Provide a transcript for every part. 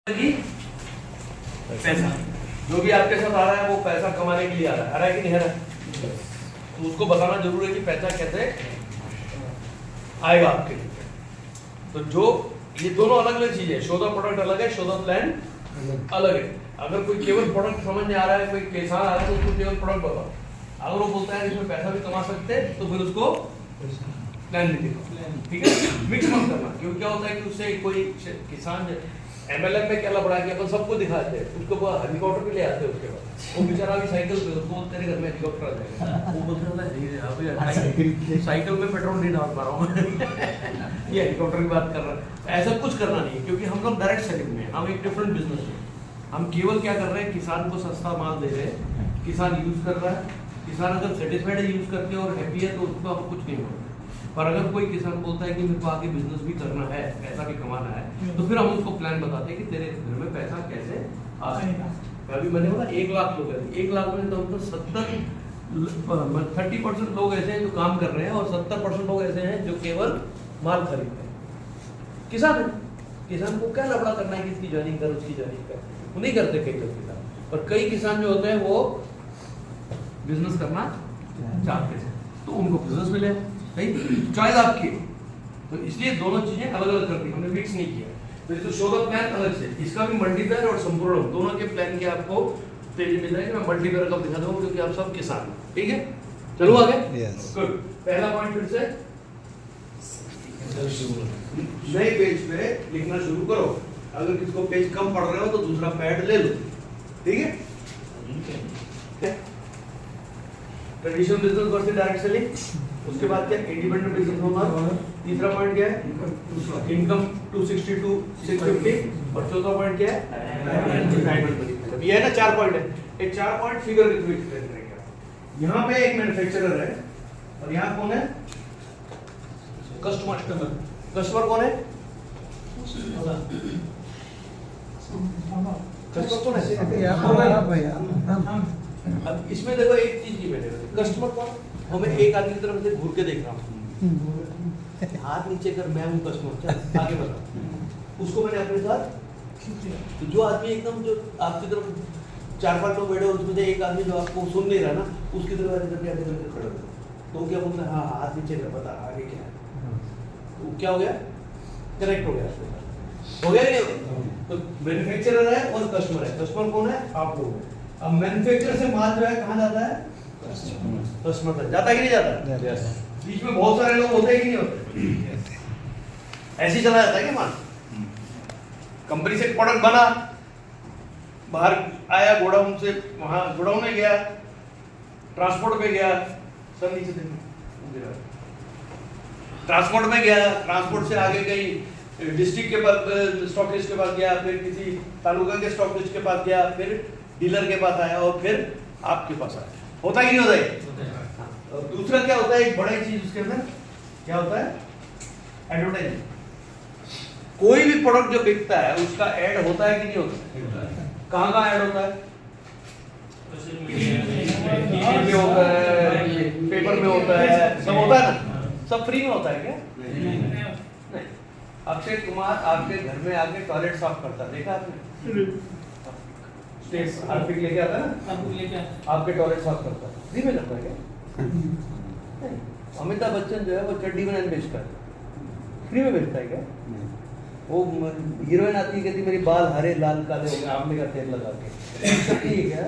की पैसा जो भी आपके साथ आ रहा है वो पैसा कमाने के लिए आ रहा है कि नहीं आ रहा है? तो उसको बताना जरूर है कि पैसा कैसे आएगा आपके लिए। तो जो ये दोनों अलग अलग चीजें, शो द प्रोडक्ट अलग है, शो द प्लान अलग है। अगर कोई केवल प्रोडक्ट समझ में आ रहा है, कोई किसान आ रहा है तो उसको केवल प्रोडक्ट बताओ। अगर वो बोलता है इसमें पैसा भी कमा सकते हैं तो फिर उसको प्लान भी देखो, ठीक है? मिक्स मत करना, क्योंकि क्या होता है कि उससे कोई किसान एमएलएम में क्या लबड़ा कि अपन सबको दिखाते हैं, उसको हेलीकॉप्टर भी ले आते हैं, उसके बाद वो बेचारा भी साइकिल पे, उसको तेरे घर में हेलीकॉप्टर आ जाएगा, वो बोलता है साइकिल में पेट्रोल नहीं डाल पा रहा हूँ ये हेलीकॉप्टर की बात कर रहा है। ऐसा कुछ करना नहीं है, क्योंकि हम लोग डायरेक्ट सेलिंग में, हम एक डिफरेंट बिजनेस में, हम केवल क्या कर रहे हैं, किसान को सस्ता माल दे रहे हैं, किसान यूज कर रहा है, किसान अगर सेटिस्फाइड है यूज करके और हैप्पी है तो उसको हम कुछ नहीं होगा। पर अगर कोई किसान बोलता है कि मेरे को आगे बिजनेस भी करना है, पैसा भी कमाना है, तो फिर हम उसको प्लान बताते हैं कि तेरे घर में पैसा कैसे आ सकता है। अभी मैंने बोला 1 लाख लोग हैं, 1 लाख में तो हम तो 30% लोग ऐसे हैं जो काम कर रहे हैं और 70% लोग ऐसे हैं जो केवल माल खरीद रहे हैं। किसान है, किसान को क्या लफड़ा करना है कि इसकी ज्वाइनिंग कर, उसकी ज्वाइनिंग कर, वो नहीं करते कई लोग किसान। पर कई किसान जो होते हैं वो बिजनेस करना चाहते हैं तो उनको बिजनेस मिले, चॉइस आपकी। तो इसलिए दोनों चीजें अलग अलग करती, हमने मिक्स नहीं किया। तो इसको शो द प्लान अलग से, इसका भी मल्टीप्लायर और संपूर्ण दोनों के प्लान के आपको पेज मिल जाएगा। मैं मल्टीप्लायर का दिखा दूंगा क्योंकि आप सब किसान हैं, ठीक है? चलो आगे। गुड। पहला पॉइंट फिर से नए पेज पे लिखना शुरू करो। अगर किसको पेज कम पढ़ रहे हो तो दूसरा पैड ले लो, ठीक है? Traditional business versus direct selling. उसके बाद क्या, इंडिपेंडेंट बिजनेस ओनर। तीसरा पॉइंट क्या है, इनकम 260 to 650। और चौथा पॉइंट क्या है, ये है ना 4 पॉइंट है। ये 4 पॉइंट फिगर के थ्रू एक्सप्लेन करेंगे। यहाँ पे एक मैन्युफैक्चरर है और यहाँ कौन है, कस्टमर। कस्टमर कौन है, कस्टमर कौन है? अब इसमें देखो एक चीज की मैंने, कस्टमर कौन, और मैं एक आदमी की तरफ से घूर के देख रहा हूँ, हाथ नीचे कर, मैं हूँ कस्टमर, चल आगे बता। उसको मैंने अपने साथ, तो जो आदमी एकदम जो आपकी तरफ 4-5 लोग बैठे, उसमें से एक आदमी जो आपको सुन नहीं रहा ना, उसकी तरफ आगे करके खड़े हो, तो क्या बोलता है, हाँ हाथ नीचे कर, बता आगे क्या है। तो क्या हो गया, करेक्ट हो गया, हो गया नहीं? तो मैन्युफैक्चरर है और कस्टमर है। कस्टमर कौन है, आप लोग हैं। अब मैन्युफैक्चरर से माल जो है कहाँ जाता है, कस्टमर तक जाता है कि नहीं जाता? बीच में बहुत सारे लोग होते हैं कि नहीं होते? ऐसे ही चला जाता है क्या माल? कंपनी से प्रोडक्ट बना, बाहर आया गोडाउन से, वहां गोडाउन में गया, ट्रांसपोर्ट में गया, सब नीचे देखो, ट्रांसपोर्ट में गया, ट्रांसपोर्ट से आगे गई, डिस्ट्रिक्ट के पास स्टॉकिस्ट के पास गया, फिर किसी तालुका के स्टॉकिस्ट के पास गया, फिर डीलर के पास आया और फिर आपके पास आया। होता है कि नहीं होता है? और दूसरा क्या होता है, एक बड़ी चीज उसके अंदर क्या होता है, एडवर्टाइजिंग। कोई भी प्रोडक्ट जो बिकता है उसका ऐड होता है कि नहीं होता? कहाँ कहाँ ऐड होता है? टीवी में होता है, पेपर में होता है, सब होता है ना? सब फ्री में होता है क्या? नहीं। अक्षय कुमार आपके घर में आके टॉयलेट साफ करता, देखा आपने? हार्पिक लेके आता है ना, आपके टॉयलेट साफ करता है, फ्री में करता है क्या? अमिताभ बच्चन जो है वो चड्डी बनाने बेचता है, फ्री में बेचता है क्या? वो हीरोइन आती है, कहती मेरी बाल हरे लाल काले हो गए आमले का तेल लगा के, ठीक है क्या?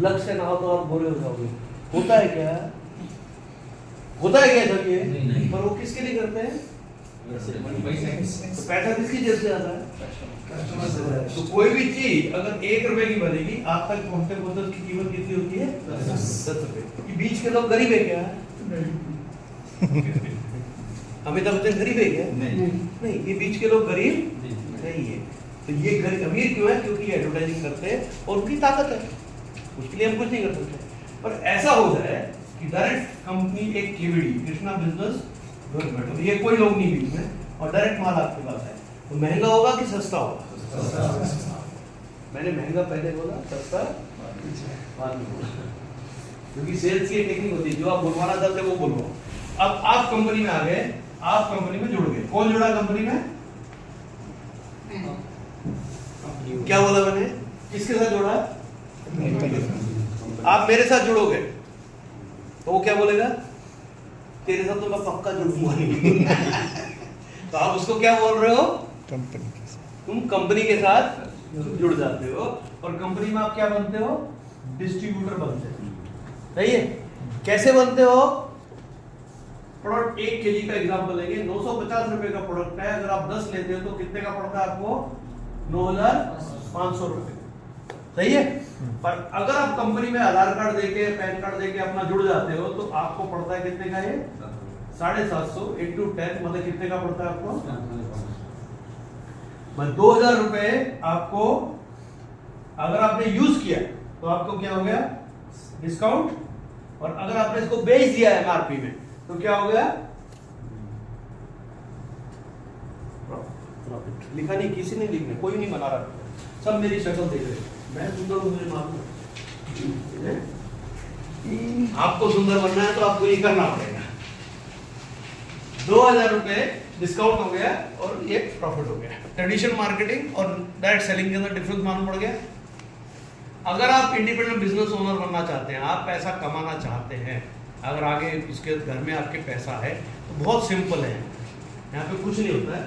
लक्ष्य से नहाओ तो आप गोरे हो जाओगे, होता है क्या? होता है क्या सब ये? पर वो किसके लिए करते हैं? तो पैसा किसकी जेब से आता है? तो कोई भी चीज अगर 1 रुपए की बनेगी, आप तक पहुंचते पहुंचते उसकी कीमत कितनी होती है? 10 रुपए। ये बीच के लोग गरीब है क्या? अमिताभ बच्चन गरीब है क्या? नहीं, ये बीच के लोग गरीब नहीं है। तो ये गरीब अमीर क्यों है? क्योंकि ये एडवर्टाइजिंग करते हैं और उनकी ताकत है, उसके लिए हम कुछ नहीं कर सकते। पर ऐसा हो जाए कि डायरेक्ट कंपनी एक केवीडी, कृष्णा बिजनेस डेवलपमेंट, ये कोई लोग नहीं बीच में, और डायरेक्ट माल आपके पास है, तो महंगा होगा कि सस्ता होगा? मैंने महंगा पहले बोला, सस्ता बाद में बोला, क्योंकि सेल्स की टेक्निक होती है, जो आप बोलवाना चाहते हैं वो बोलो। अब आप कंपनी में आ गए, आप कंपनी में जुड़ गए, कौन जुड़ा कंपनी में? क्या बोला मैंने? किसके साथ जोड़ा? आप मेरे साथ जुड़ोगे तो वो क्या बोलेगा? तेरे साथ तो मैं पक्का जुड़ूंगा नहीं। तो आप उसको क्या बोल रहे हो? कंपनी के साथ। तुम कंपनी के साथ जुड़ जाते हो और कंपनी में आप क्या बनते हो? डिस्ट्रीब्यूटर बनते हो। सही है? कैसे बनते हो? प्रोडक्ट 1 kg का एग्जांपल लेंगे, 950 रुपए का प्रोडक्ट है, अगर आप 10 लेते हो तो कितने का पड़ता है आपको? 9,500 रुपए। सही है? पर अगर आप कंपनी में आधार कार्ड देके, पैन कार्ड देके अपना जुड़ जाते हो तो आपको पड़ता है कितने का? ये 750 into 10 मतलब कितने का पड़ता है आपको? 2000 रुपए आपको अगर आपने यूज किया तो आपको क्या हो गया? डिस्काउंट। और अगर आपने इसको बेच दिया एमआरपी में तो क्या हो गया? प्रॉफिट। लिखा नहीं, किसी ने लिखना, कोई नहीं बना रहा, सब मेरी शक्ल देख रहे। मैं सुंदर हूं, मुझे मालूम है। आपको सुंदर बनना है तो आपको ये करना पड़ेगा। 2000 रुपए डिस्काउंट हो गया और ये प्रॉफिट हो गया। ट्रेडिशनल मार्केटिंग और डायरेक्ट सेलिंग के अंदर डिफरेंस मालूम पड़ गया। अगर आप इंडिपेंडेंट बिजनेस ओनर बनना चाहते हैं, आप पैसा कमाना चाहते हैं, अगर आगे इसके घर में आपके पैसा है तो बहुत सिंपल है, यहाँ पे कुछ नहीं होता है।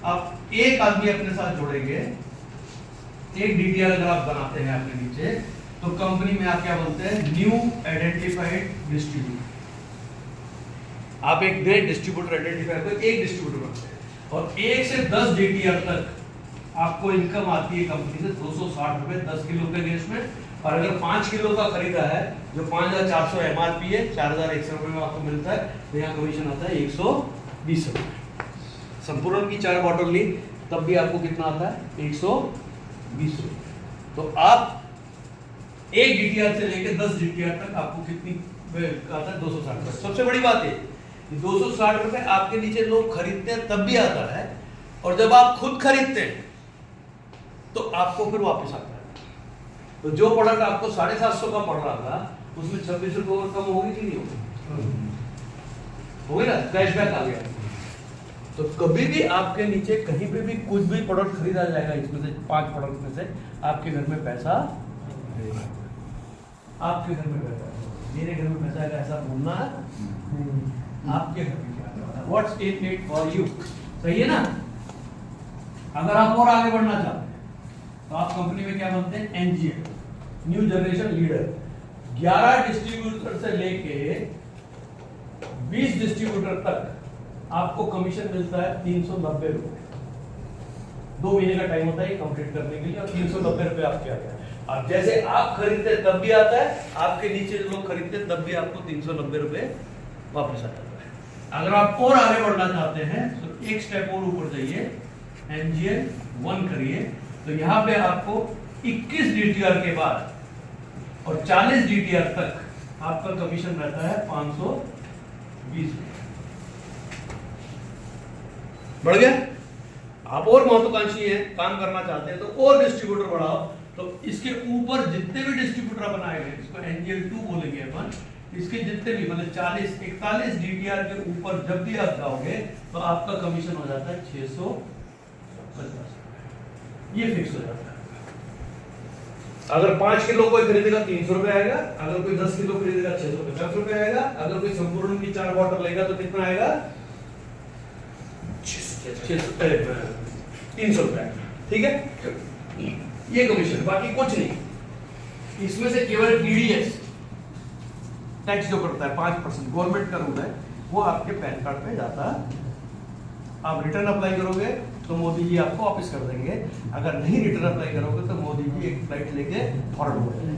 आप एक आदमी अपने साथ जोड़ेंगे, एक डीटीआर अगर आप बनाते हैं अपने नीचे, तो कंपनी में आप क्या बोलते हैं? New identified distributor. आप एक नए डिस्ट्रीब्यूटर आइडेंटिफाई को एक डिस्ट्रीब्यूटर बनते हैं और 1 से 10 डीटीआर तक आपको इनकम आती है कंपनी से 260 रुपए 10 किलो के गैस में। और अगर 5 किलो का खरीदा है जो 5400 एमआरपी है, 4100 रुपए में आपको मिलता है, तो यहाँ कमीशन आता है 120 रुपए। संपूर्ण की 4 बॉटल ली तब भी आपको कितना आता है? 120 रुपए। तो आप एक डीटीआर से लेकर 10 डीटीआर तक आपको कितनी आता है? 260 रुपए। सबसे बड़ी बात है 260 रुपए आपके नीचे लोग खरीदते हैं तब भी आता है, और जब आप खुद खरीदते हैं तो आपको फिर वापस आता है। तो जो प्रोडक्ट आपको 750 का पड़ रहा था उसमें 26 रुपए और कम होगी कि नहीं होगी? होगी ना, कैशबैक आ गया। तो कभी भी आपके नीचे कहीं पे भी कुछ भी प्रोडक्ट खरीदा जाएगा, इसमें से 5 प्रोडक्ट में से आपके घर में पैसा, आपके घर में पैसा, मेरे घर में पैसा है ऐसा बोलना है, आपके घर में क्या, what's in it for you. सही है ना? अगर आप और आगे बढ़ना चाहते हैं तो आप कंपनी में क्या बनते हैं? NGL, new generation leader. 11 distributor से लेके 20 डिस्ट्रीब्यूटर तक आपको कमीशन मिलता है 390 रुपए। 2 महीने का टाइम होता है कंप्लीट करने के लिए, और 390 रुपए आपके आ गया। अब जैसे आप खरीदते तब भी आता है, आपके नीचे जो लोग खरीदते तब भी आपको 390 रुपए वापस आ जाता है। अगर आप और आगे बढ़ना चाहते हैं तो एक स्टेप और ऊपर जाइए, एनजीएल 1 करिए, तो यहाँ पे आपको 21 डीटीआर के बाद और 40 डीटीआर तक आपका कमीशन रहता है 520। बढ़ गया? आप और महत्वाकांक्षी है, काम करना चाहते हैं तो और डिस्ट्रीब्यूटर बढ़ाओ। तो इसके ऊपर जितने भी डिस्ट्रीब्यूटर बनाए गए, इसको एनजीएल 2 बोलेंगे अपन, इसके जितने भी मतलब 41 डीटीआर के ऊपर जब भी आप जाओगे तो आपका कमीशन हो जाता है 650। ये फिक्स हो जाता है। अगर 5 किलो कोई खरीदेगा 300 रुपए आएगा, अगर कोई 10 किलो खरीदेगा 650 रुपए आएगा, अगर कोई संपूर्ण की 4 बॉटल लेगा तो कितना आएगा? 300 रुपए आएगा। ठीक है? ये कमीशन, बाकी कुछ नहीं। इसमें से केवल टीडीएस टैक्स जो करता है 5% गवर्नमेंट का रूल है, वो आपके पैन कार्ड पे जाता है। आप रिटर्न अप्लाई करोगे तो मोदी जी आपको वापस कर देंगे, अगर नहीं रिटर्न अप्लाई करोगे तो मोदी जी एक फ्लाइट लेके फॉरन हो जाएंगे।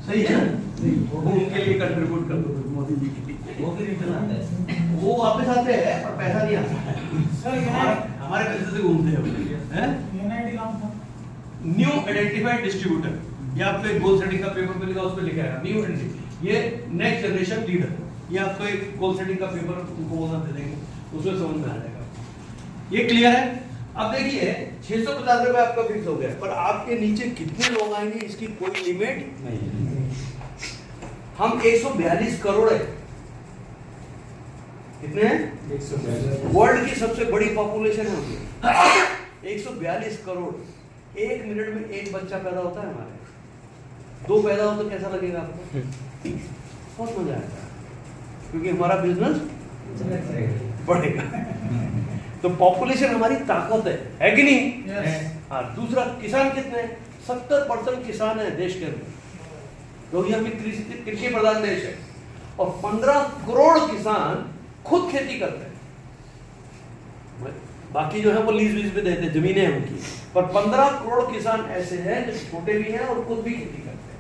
सही है? वो उनके लिए कंट्रीब्यूट कर दो मोदी जी के लिए। वो भी रिटर्न आते हैं, वो वापस आते हैं पर पैसा नहीं आता। हमारे पैसे से घूमते हैं। न्यू आइडेंटिफाइड डिस्ट्रीब्यूटर, ये आपको एक गोल सेटिंग का पेपर मिलेगा, उस पर लिखा है न्यू आइडेंटिटी। ये नेक्स्ट जनरेशन लीडर, ये आपको एक गोल सेटिंग का पेपर उनको बोलना दे देंगे, उसमें समझ में आ जाएगा। ये क्लियर है? अब देखिए 650 रुपए आपका फिक्स हो गया, पर आपके नीचे कितने लोग आएंगे इसकी कोई लिमिट नहीं। हम 142 करोड़ है, कितने हैं? वर्ल्ड की सबसे बड़ी पॉपुलेशन है उनकी 142 करोड़। 1 मिनट में 1 बच्चा पैदा होता है हमारे, 2 पैदा हो तो कैसा लगेगा आपको? बहुत मजा आएगा, क्योंकि हमारा बिजनेस बढ़ेगा। तो पॉपुलेशन हमारी ताकत है कि नहीं? हाँ। दूसरा, किसान कितने हैं? 70% किसान है देश के अंदर, क्योंकि हम कृषि प्रधान देश है। और 15 करोड़ किसान खुद खेती करते हैं, बाकी जो है वो लीज वीज पे देते हैं, जमीनें हैं उनकी। पर 15 करोड़ किसान ऐसे हैं जो छोटे भी हैं और खुद भी खेती करते हैं।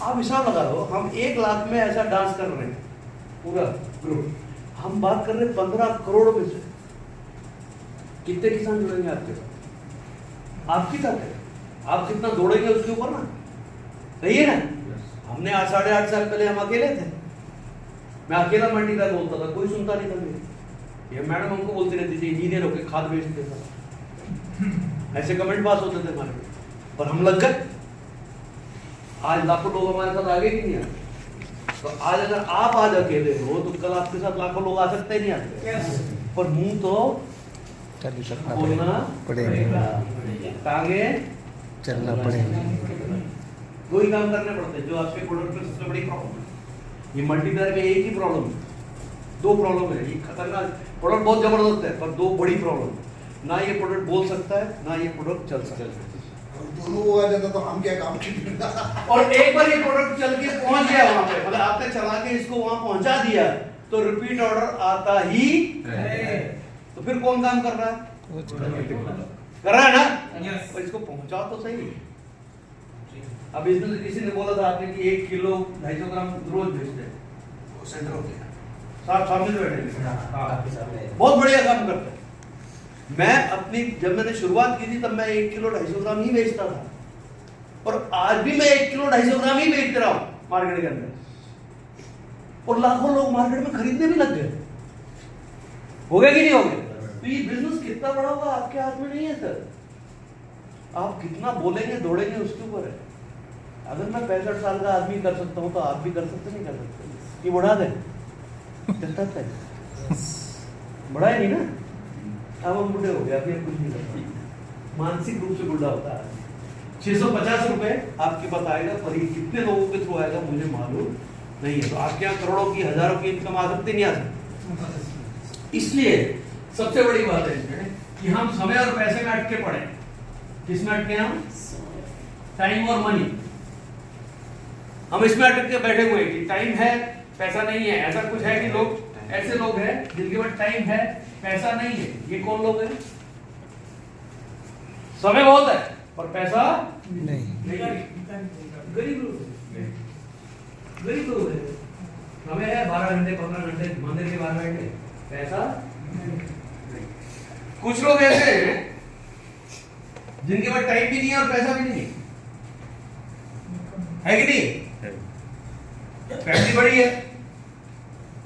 आप हिसाब लगा लो, हम 1 लाख में ऐसा डांस कर रहे हैं पूरा ग्रुप, हम बात कर रहे हैं 15 करोड़ में से कितने किसान जुड़ेंगे आपके साथ? आपकी ताकत है, आप जितना दौड़ेंगे उसके ऊपर ना, सही है ना? हमने 8.5 साल पहले हम अकेले थे, मैं अकेला मंडी का बोलता था, कोई सुनता नहीं था मेरे। ये मैडम हमको बोलती रहती थी इंजीनियर होके खाद बेचते था, ऐसे कमेंट पास होते थे हमारे, पर हम लग गए। आज लाखों लोग हमारे साथ आगे नहीं आए। तो आज अगर आप आज अकेले हो तो कल आपके साथ लाखों लोग आ सकते नहीं आते। पर मुंह तो बोलना पड़ेगा, टांगे चलना पड़ेगा, कोई काम करने पड़ते हैं। जो आपके प्रोडक्ट में सबसे बड़ी प्रॉब्लम है, ये मल्टीप्लायर में एक ही प्रॉब्लम है, 2 प्रॉब्लम है। ये खतरनाक प्रोडक्ट बहुत जबरदस्त है, पर 2 बड़ी प्रॉब्लम, ना ये प्रोडक्ट बोल सकता है, ना ये प्रोडक्ट चल सकता है। दोनों आ जाता तो हम क्या काम और एक बार ये प्रोडक्ट चल के पहुंच गया वहां पे, मतलब आपने चला के इसको वहां पहुंचा दिया, तो रिपीट ऑर्डर आता ही है। तो फिर कौन काम कर रहा है? कर रहा है ना? और इसको पहुंचाओ तो सही। अब इसमें किसी ने बोला था आपने कि 1 किलो 250 ग्राम रोज भेजते हैं, वो सेंटर होते हैं सामने बैठे, बहुत बढ़िया काम करते हैं। मैं अपनी जब मैंने शुरुआत की थी तब मैं 1 किलो 250 ग्राम ही बेचता था, और आज भी मैं 1 किलो 250 ग्राम ही बेच रहा हूं मार्केट के अंदर, और लाखों लोग मार्केट में खरीदने भी लग गए। हो गया कि नहीं हो गया? तो ये बिजनेस कितना बड़ा होगा आपके हाथ में नहीं है सर, आप कितना बोलेंगे दौड़ेंगे उसके ऊपर है। अगर मैं 65 साल का आदमी कर सकता हूं तो आप भी कर सकते नहीं कर सकते? ये बढ़ा दे बड़ा है नहीं ना, अब हम बुढ़े हो गए, अभी हम कुछ नहीं करते, मानसिक रूप से बुढ़ा होता है। 650 रुपए आपके पास आएगा, पर ये कितने लोगों के थ्रू आएगा मुझे मालूम नहीं है। तो आपके यहाँ करोड़ों की हजारों की इनकम आ सकती नहीं आ सकती। इसलिए सबसे बड़ी बात है इसमें कि हम समय और पैसे में अटके पड़े। किस में अटके? हम टाइम और मनी, हम इसमें अटक के बैठे हुए कि टाइम है पैसा नहीं है। ऐसा कुछ है कि लोग, ऐसे लोग हैं जिनके पास टाइम है पैसा नहीं है। ये कौन लोग हैं? समय बहुत है पर पैसा नहीं। गरीब लोग, गरीब लोग है, समय है 12 घंटे 15 घंटे मंदिर के 12 घंटे, पैसा नहीं। कुछ लोग ऐसे हैं जिनके पास टाइम भी नहीं है और पैसा भी नहीं है कि नहीं? फैमिली बड़ी है,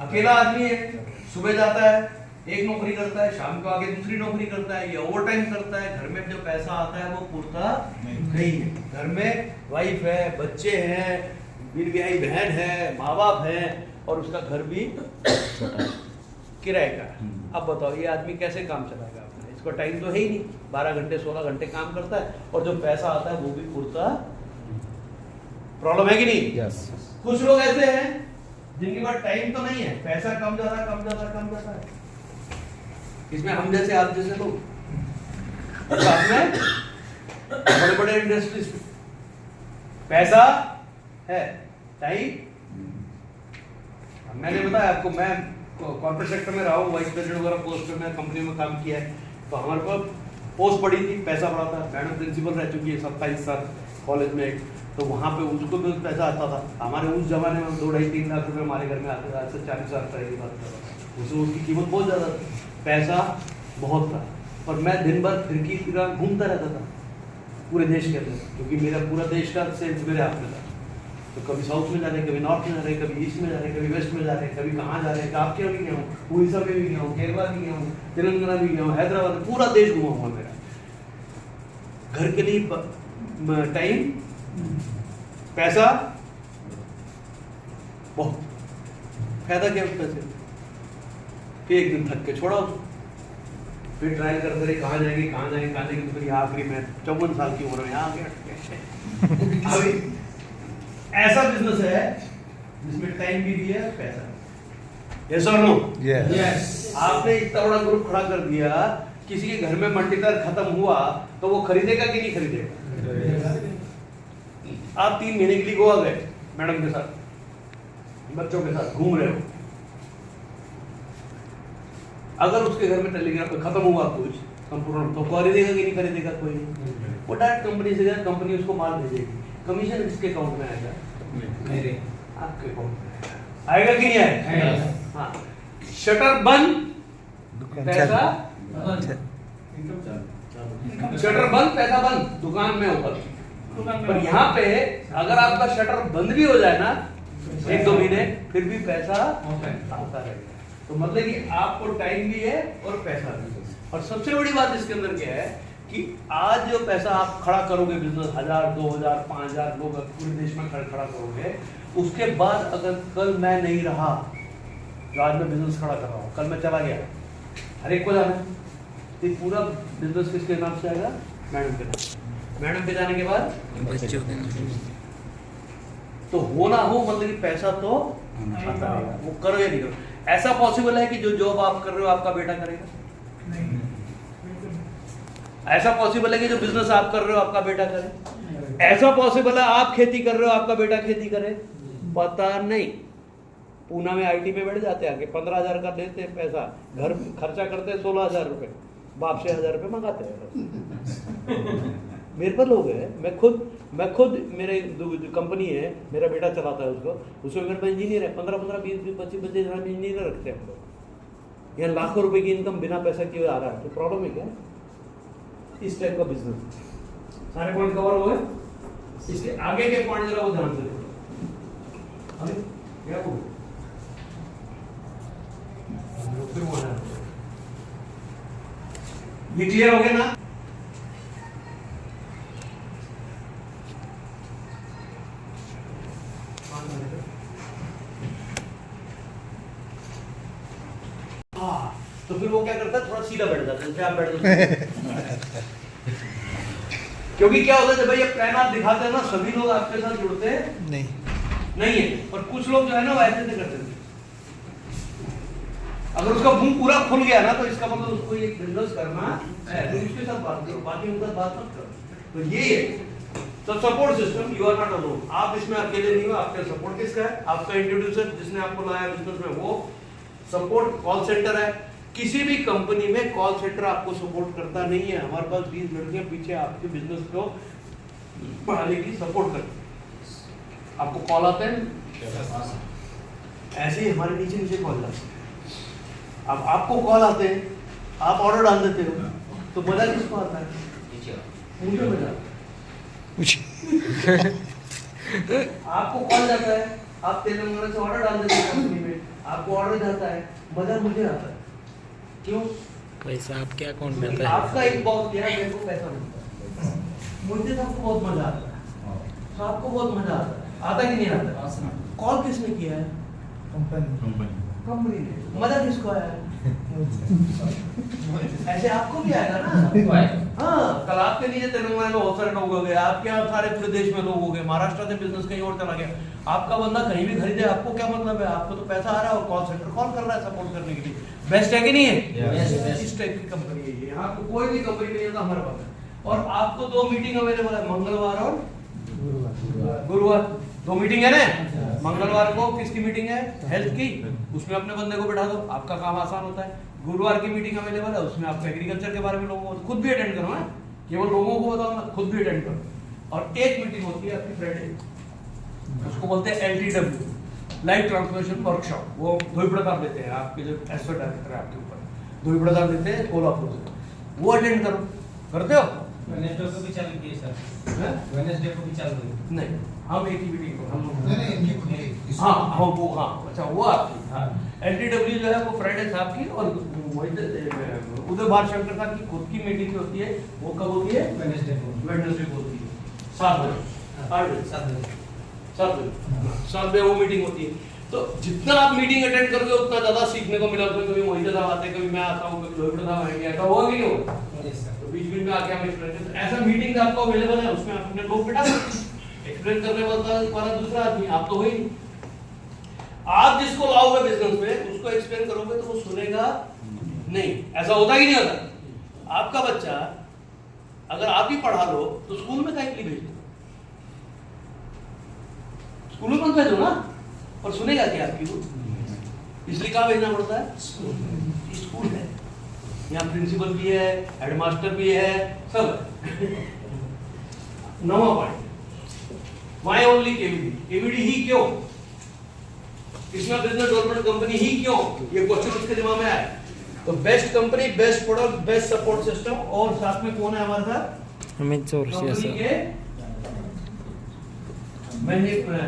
अकेला आदमी है, सुबह जाता है एक नौकरी करता है, शाम को आगे दूसरी नौकरी करता है, या ओवर टाइम करता है। घर में जो पैसा आता है वो पूरता नहीं है। घर में वाइफ है, बच्चे हैं, बीवी ब्याही बहन है, माँ बाप है, और उसका घर भी किराए का। अब बताओ ये आदमी कैसे काम चलाएगा अपना? इसको टाइम तो है ही नहीं, 12 घंटे 16 घंटे काम करता है, और जो पैसा आता है वो भी पूरता। प्रॉब्लम है कि नहीं? yes. कुछ लोग ऐसे हैं जिनके पास टाइम तो नहीं है, पैसा कम ज्यादा कम ज्यादा कम ज्यादा है। इसमें हम जैसे आप जैसे लोग बड़े बड़े इंडस्ट्रीज में पैसा है, टाइम। मैंने बताया आपको, मैं कॉर्पोरेट सेक्टर में रहा हूँ, वाइस प्रेसिडेंट वगैरह पोस्ट पे मैं कंपनी में काम किया है। तो हमारे पास पोस्ट बड़ी थी, पैसा बड़ा था। मैडम प्रिंसिपल रह चुकी है 27 साल कॉलेज में, तो वहाँ पे उसको भी पैसा आता था। हमारे उस जमाने में 2-2.5-3 लाख रुपए हमारे घर में आते थे, आज से 40 साल पहले की बात कर रहा था। उसमें उसकी कीमत बहुत ज़्यादा थी, पैसा बहुत था। पर मैं दिन भर खिड़की की तरह घूमता रहता था पूरे देश के अंदर, क्योंकि मेरा पूरा देश का सेंस मेरे हाथ में था। तो कभी साउथ में जा रहे, कभी नॉर्थ में जा रहे, कभी ईस्ट में जा रहे, कभी वेस्ट में जा रहे, कभी कहाँ जा रहे हैं। आपके यहाँ भी गया हूँ, उड़ीसा में भी गया हूँ, केरला भी गया हूँ, तेलंगाना भी गया हूँ, हैदराबाद, पूरा देश घुमा हुआ मेरा। घर के लिए टाइम, पैसा बहुत, फायदा क्या पैसे? फिर एक दिन थक के छोड़ा उसको, फिर ट्रायल करते रहे कहाँ जाएंगे कहाँ जाएंगे कहाँ जाएंगे, तो फिर आखिरी में 54 साल की उम्र में यहाँ आ गया। अभी ऐसा बिजनेस है जिसमें टाइम भी दिया पैसा, यस और नो? यस। आपने इतना बड़ा ग्रुप खड़ा कर दिया, किसी के घर में मल्टीप्लायर खत्म हुआ तो वो खरीदेगा कि नहीं खरीदेगा? आप 3 महीने के लिए गोवा गए मैडम के साथ, बच्चों के साथ घूम रहे हो, अगर उसके घर में टेलीग्राम खत्म हुआ कुछ संपूर्ण, तो खरीदेगा कि नहीं खरीदेगा? कोई नहीं। वो डायरेक्ट कंपनी से गया, कंपनी उसको माल भेजेगी, कमीशन इसके अकाउंट में आएगा, मेरे आपके अकाउंट में आएगा कि नहीं आएगा? हाँ, शटर बंद पैसा, शटर बंद पैसा बंद, दुकान में ऊपर। पर यहाँ पे अगर आपका शटर बंद भी हो जाए ना 1-2 महीने, फिर भी पैसा आता रहेगा। तो मतलब कि आपको टाइम भी है और पैसा भी है। और सबसे बड़ी बात इसके अंदर क्या है कि आज जो पैसा आप खड़ा करोगे बिजनेस, 1000, 2000, 5000 लोग पूरे देश में खड़ा करोगे, उसके बाद अगर कल मैं नहीं रहा जो आज मैं बिजनेस खड़ा कर रहा हूँ, कल मैं चला गया, हर एक को जाना है, तो पूरा बिजनेस किसके नाम से आएगा? मैडम के नाम। मैडम पे जाने के बाद बच्चों के तो हो ना हो, मतलब कि पैसा तो आता रहेगा, वो करो या नहीं करो। ऐसा पॉसिबल है कि जो जॉब आप कर रहे हो आपका बेटा करेगा? नहीं। ऐसा पॉसिबल है कि जो बिजनेस आप कर रहे हो आपका बेटा करे? ऐसा पॉसिबल है आप खेती कर रहे हो आपका बेटा खेती करे? पता नहीं। पूना में आईटी में बैठ जाते हैं, 15,000 का देते हैं पैसा, घर खर्चा करते हैं 16,000 रुपए, बाप से 1,000 रुपए मंगाते हैं। मेरे पर लोग हैं, मैं खुद मेरे जो कंपनी है, मेरा बेटा चलाता है उसको घर पर इंजीनियर है, 15-15, 20-20, 25-25 हजार इंजीनियर रखते हैं हम लोग। यहाँ लाखों रुपए की इनकम बिना पैसा किए आ रहा है, तो प्रॉब्लम है क्या? इस टाइप का बिजनेस। सारे पॉइंट कवर हो गए? इसके आगे के पॉइंट जरा वो ध्यान से देखो। अरे क्या हो गया? ये क्लियर हो गया ना? तो फिर वो क्या करता है, थोड़ा सीधा बैठ जाता है, आप बैठ जाते क्योंकि क्या होता है जब ये प्लान आप दिखाते हैं ना, सभी लोग आपके साथ जुड़ते हैं नहीं है, और कुछ लोग जो है ना वो ऐसे करते हैं। अगर उसका मुंह पूरा खुल गया ना, तो इसका मतलब उसको ये बिजनेस करना है, तो उसके साथ बात करो, बाकी उनका बात मत करो। तो ये है तो support system, you are not alone. आप इसमें अकेले नहीं हो, आपका सपोर्ट किसका है? आपका इंट्रोड्यूसर जिसने आपको लाया बिजनेस में, वो सपोर्ट कॉल सेंटर है। किसी भी कंपनी में कॉल सेंटर आपको सपोर्ट करता नहीं है। हमारे पास 20 लड़कियां पीछे आपके बिजनेस को बढ़ाने की सपोर्ट करती है। आपको कॉल आते हैं, ऐसे ही हमारे नीचे कॉल जाते हैं। अब आपको कॉल आते हैं, आप ऑर्डर डाल देते हो, तो मजा किसको आता है? मुझे मजा आता है। आपको कॉल जाता है, आप तेलंगाना से ऑर्डर डाल देते हैं कंपनी में, आपको ऑर्डर जाता है, मजा मुझे आता है। क्यों? पैसा आपके अकाउंट में आता है। आपका एक बॉस गया, मेरे को पैसा मिलता है, मुझे तो आपको बहुत मजा आता है, तो आपको बहुत मजा आता है कि नहीं आता है? कॉल किसने किया है? कंपनी ने। मजा किसको आया है? ऐसे आपको भी आएगा ना। हाँ, कल आपके नीचे तेलंगाना में बहुत सारे लोग हो गए, आपके यहाँ सारे प्रदेश में लोग हो गए, महाराष्ट्र से बिजनेस कहीं और चला गया, आपका बंदा कहीं भी खरीदे, आपको क्या मतलब है? आपको तो पैसा आ रहा है और कॉल सेंटर कॉल कर रहा है सपोर्ट करने के लिए। बेस्ट है कि नहीं है? इस टाइप की कंपनी है ये। यहाँ पे कोई भी कंपनी नहीं होता हमारे पास है। और आपको 2 मीटिंग अवेलेबल है, मंगलवार और गुरुवार। 2 मीटिंग है ना। मंगलवार को किसकी मीटिंग है? हेल्थ की, उसमें अपने बंदे को बैठा दो, आपका काम आसान होता है। गुरुवार की मीटिंग अवेलेबल है, उसमें आप एग्रीकल्चर के बारे में लोगों को खुद भी अटेंड करो है, केवल लोगों को बताओ मत, खुद भी अटेंड करो। और एक मीटिंग होती है आपकी फ्राइडे, उसको बोलते हैं LTW, लाइव ट्रांसफॉर्मेशन वर्कशॉप। वो धोई प्रताप देते हैं, आपके जो एसओ डायरेक्टर है आपके ऊपर, धोई प्रताप देते हैं कोल्हापुर से, वो अटेंड करो। करते हो? वेडनेसडे को भी चालू किए सर। वेडनेसडे को भी चालू हुई। नहीं, हम एक ही मीटिंग को हम लोग नहीं हाँ वो हाँ अच्छा वो आपकी हाँ LTW जो है वो फ्राइडे साहब की, और उदय भार शंकर साहब की खुद की मीटिंग होती है, वो कब होती है? वेडनेसडे को। वेडनेसडे को होती है 7 बजे, 8 बजे, 7 बजे वो मीटिंग होती है। तो जितना आप मीटिंग अटेंड करोगे उतना ज्यादा सीखने को मिला। कभी मोहित साहब आते हैं, कभी मैं आता हूँ, कभी लोहित साहब आएंगे, ऐसा होगा कि नहीं होगा? तो बीच बीच में आके हम एक्सप्लेन, ऐसा मीटिंग आपको अवेलेबल है, उसमें आप अपने लोग बिठा सकते। एक्सप्लेन करने वाला दूसरा आदमी, आप तो हो ही। आप जिसको लाओगे बिजनेस में उसको एक्सप्लेन करोगे तो वो सुनेगा नहीं। ऐसा होता कि नहीं होता? आपका बच्चा अगर आप ही पढ़ा लो तो स्कूल में काहे के लिए भेजो? स्कूल में मत भेजो ना, और सुनेगा क्या आपकी वो? इसलिए कहाँ भेजना पड़ता है? स्कूल है, यहाँ प्रिंसिपल भी है, हेडमास्टर भी है, सब। नवा पॉइंट, वाई ओनली केवीडी? केवीडी ही क्यों? इसमें बिजनेस डेवलपमेंट कंपनी ही क्यों? ये क्वेश्चन उसके दिमाग में आया। तो best company, best product, best support system, और साथ में कौन है हमारे साथ? Amit Jorasia company sir. के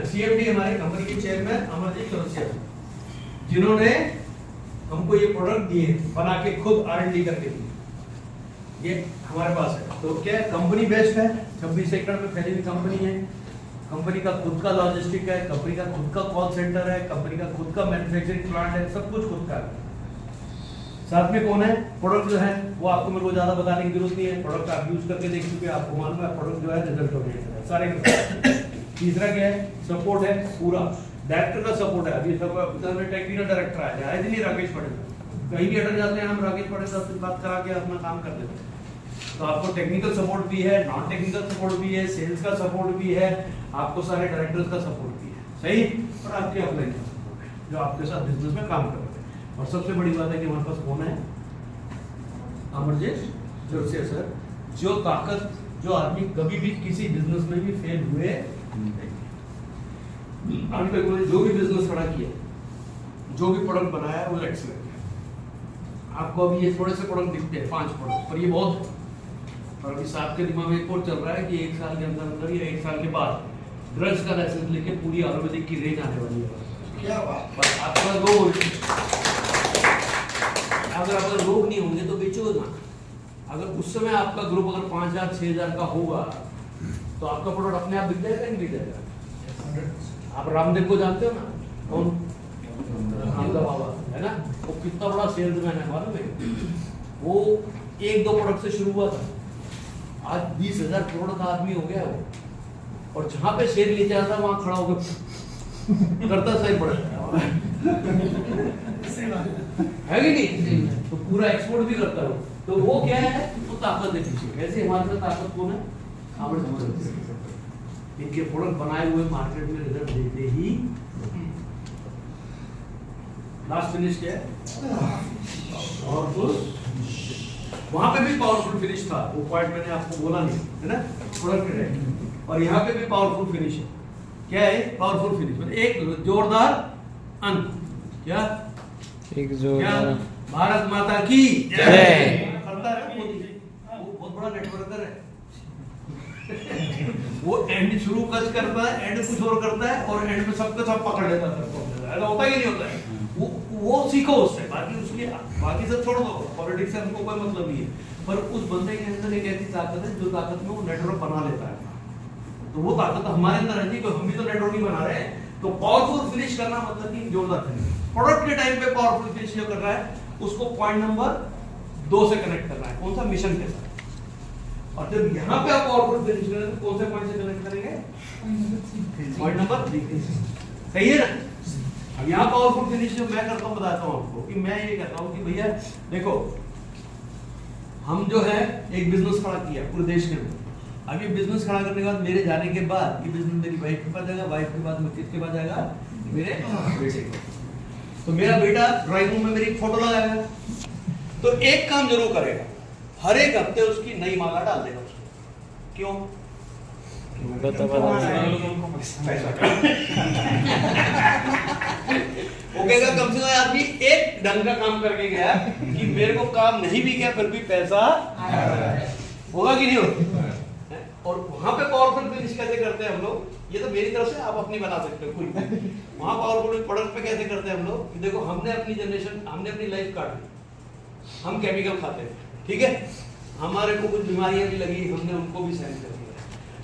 CMD हमारे कंपनी के चेयरमैन अमरजीत जोरसिया, जिन्होंने हमको ये प्रोडक्ट दिए बना के, खुद R&D करके दिए। ये हमारे पास है। तो क्या कंपनी बेस्ट है? 26 एकड़ में फैली हुई कंपनी है। कंपनी का खुद का लॉजिस्टिक है, कंपनी का खुद का कॉल सेंटर है, कंपनी का खुद का मैन्युफैक्चरिंग प्लांट है, सब कुछ खुद का है। साथ में कौन है? प्रोडक्ट जो है वो आपको मेरे को ज्यादा बताने की जरूरत नहीं है, प्रोडक्ट आप यूज करके देख चुके, आपको मालूम है प्रोडक्ट जो है रिजल्ट ओरिएंटेड है सारे के। तीसरा क्या है? सपोर्ट है पूरा, डायरेक्टर का सपोर्ट है। अभी सब टेक्निकल डायरेक्टर आए थे नहीं, राकेश पटेल, कहीं भी अटक जाते हैं हम, राकेश पटेल साहब से बात करा के अपना काम कर देते हैं। तो आपको टेक्निकल सपोर्ट भी है, नॉन टेक्निकल सपोर्ट भी है, सेल्स का सपोर्ट भी है, आपको सारे डायरेक्टर्स का सपोर्ट भी है, सही, और आपके अपलाइन का सपोर्ट है जो आपके साथ बिजनेस में काम कर रहे हैं। और सबसे बड़ी बात है कि हमारे पास कौन है? अमरजीत जोरसिया सर, जो ताकत, जो आदमी कभी भी किसी बिजनेस में भी फेल हुए नहीं। जो भी बिजनेस खड़ा किया, जो भी प्रोडक्ट बनाया वो एक्सीलेंट है। आपको अभी ये थोड़े से प्रोडक्ट दिखते हैं, 5 प्रोडक्ट, पर ये बहुत, और अभी साहब के दिमाग में एक और चल रहा है कि 1 साल के अंदर अंदर या 1 साल के बाद ड्रग्स का लाइसेंस लेके पूरी आयुर्वेदिक की रेंज आने वाली है। क्या बात? पर आपका लोग, अगर आपका लोग नहीं होंगे तो बेचोगे ना। अगर उस समय आपका ग्रुप अगर 5000 6000 का होगा तो आपका प्रोडक्ट अपने आप बिक जाएगा नहीं बिक जाएगा? आप रामदेव को जानते हो ना, कौन? रामदेव बाबा है ना, वो कितना बड़ा सेल्समैन है मालूम है? वो 1-2 प्रोडक्ट से शुरू हुआ था, आज 20,000 करोड़ का आदमी हो गया वो। और जहां पे शेयर ले जाता वहां खड़ा होकर करता सही पड़ा है कि नहीं? तो पूरा एक्सपोर्ट भी करता है। तो वो क्या है? वो ताकत है पीछे। कैसे हमारे साथ ताकत कौन है? इनके प्रोडक्ट बनाए हुए मार्केट में रिजल्ट देते ही। लास्ट फिनिश क्या है? पावरफुल। वहां पे भी पावरफुल फिनिश था, वो पॉइंट मैंने आपको बोला नहीं है ना, प्रोडक्ट है। और यहाँ पे भी पावरफुल फिनिश है। क्या है पावरफुल फिनिश? मतलब एक जोरदार अंत। क्या? एक जोरदार भारत माता की जय। करता है वो बहुत बड़ा नेटवर्कर है। वो एंड शुरू कच करता है, एंड कुछ और करता है, और एंड में सबके सब पकड़ लेता है। ऐसा होता ही नहीं होता है। वो सीखो उससे, बाकी सब छोड़ दो, पॉलिटिक्स से हमको कोई मतलब नहीं है। पर उस बंदे के अंदर एक ऐसी ताकत है जो ताकत में वो नेटवर्क बना लेता है। तो वो ताकत हमारे अंदर है, तो हम भी तो नेटवर्क नहीं बना रहे हैं। तो पावरफुल फिनिश करना मतलब कि जोरदार फिनिश। प्रोडक्ट के टाइम पे पावरफुल फिनिश जो कर रहा है उसको पॉइंट नंबर 2 से कनेक्ट करना है। कौन सा? मिशन के साथ। और जब यहाँ पे आप पावरफुल फिनिश करेंगे तो कौन से पॉइंट से कनेक्ट करेंगे? Point number 3। सही है ना? अब यहाँ पावरफुल फिनिश जो मैं करता हूँ बताता हूँ आपको कि मैं ये कहता हूँ कि भैया देखो, हम जो है एक बिजनेस खड़ा किया पूरे देश के अंदर। अब ये बिजनेस खड़ा करने के बाद, मेरे जाने के बाद ये बिजनेस मेरी वाइफ के पास जाएगा, वाइफ के बाद किसके पास जाएगा? मेरे बेटे के। तो मेरा बेटा ड्राइंग रूम में मेरी फोटो लगाएगा, तो एक काम जरूर करेगा, हर एक हफ्ते उसकी नई माला डाल देगा उसको। क्यों? वो कहेगा कम से कम आदमी एक ढंग का काम करके गया कि मेरे को काम नहीं भी किया फिर भी पैसा होगा कि नहीं होगा। और वहां पे पावरफुल फिनिश कैसे करते हैं हम लोग? ये तो मेरी तरफ से, आप अपनी बना सकते हो कोई। वहां पावरफुल प्रोडक्ट पे कैसे करते हैं हम लोग? देखो, हमने अपनी जनरेशन, हमने अपनी लाइफ काट ली, हम केमिकल खाते हैं, ठीक है, हमारे को कुछ बीमारियां भी लगी, हमने उनको भी सहन कर लिया।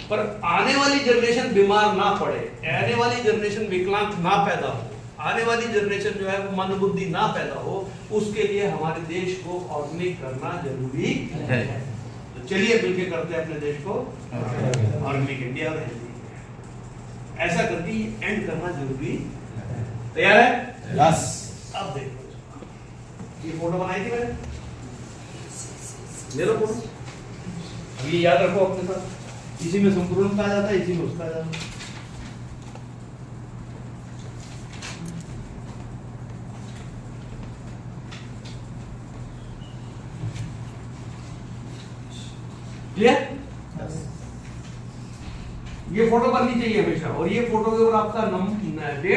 पर आने वाली जनरेशन बीमार ना पड़े, आने वाली जनरेशन विकलांग ना पैदा हो, आने वाली जनरेशन जो है वो मंदबुद्धि ना पैदा हो, उसके लिए हमारे देश को ऑर्गेनिक करना जरूरी है। तो चलिए मिलकर करते हैं अपने देश को ऑर्गेनिक इंडिया और हेल्दी इंडिया। ऐसा करके एंड करना जरूरी है। तैयार है? यस। अब देखो, ये फोटो बनाई थी मैंने, ले लो फोटो। अब ये याद रखो अपने साथ, इसी में संपूर्ण आ जाता है, इसी में उसका आ जाता है। क्लियर? ये फोटो बननी चाहिए हमेशा, और ये फोटो के ऊपर आपका डेट